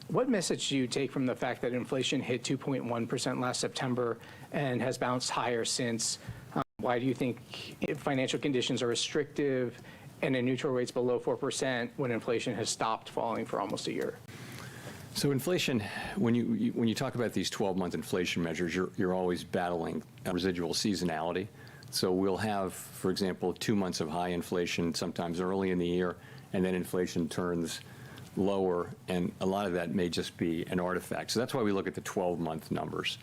What message do you take from the fact that inflation hit 2.1% last September and has bounced higher since? Why do you think financial conditions are restrictive and a neutral rate's below 4% when inflation has stopped falling for almost a year? So inflation, when you talk about these 12-month inflation measures, you're always battling residual seasonality. So we'll have, for example, 2 months of high inflation sometimes early in the year, and then inflation turns lower, and a lot of that may just be an artifact. So that's why we look at the 12-month numbers.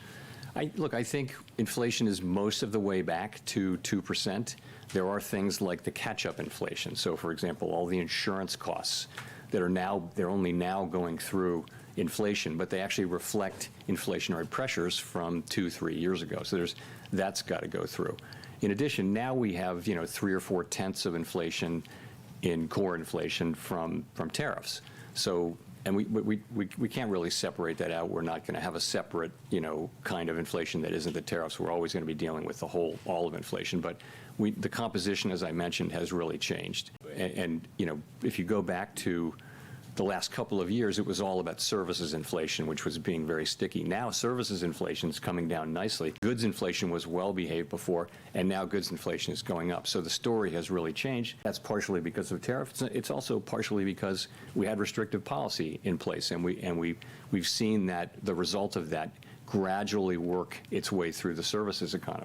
I think inflation is most of the way back to 2%. There are things like the catch-up inflation. So, for example, all the insurance costs that they're only now going through inflation, but they actually reflect inflationary pressures from 2-3 years ago. So that's got to go through. In addition, now we have 3 or 4 tenths of inflation in core inflation from tariffs. So, and we can't really separate that out. We're not going to have a separate kind of inflation that isn't the tariffs. We're always going to be dealing with all of inflation. But the composition, as I mentioned, has really changed. And if you go back to the last couple of years, it was all about services inflation, which was being very sticky. Now services inflation is coming down nicely. Goods inflation was well behaved before, and now goods inflation is going up. So the story has really changed. That's partially because of tariffs. It's also partially because we had restrictive policy in place, and we've seen that the result of that gradually work its way through the services economy.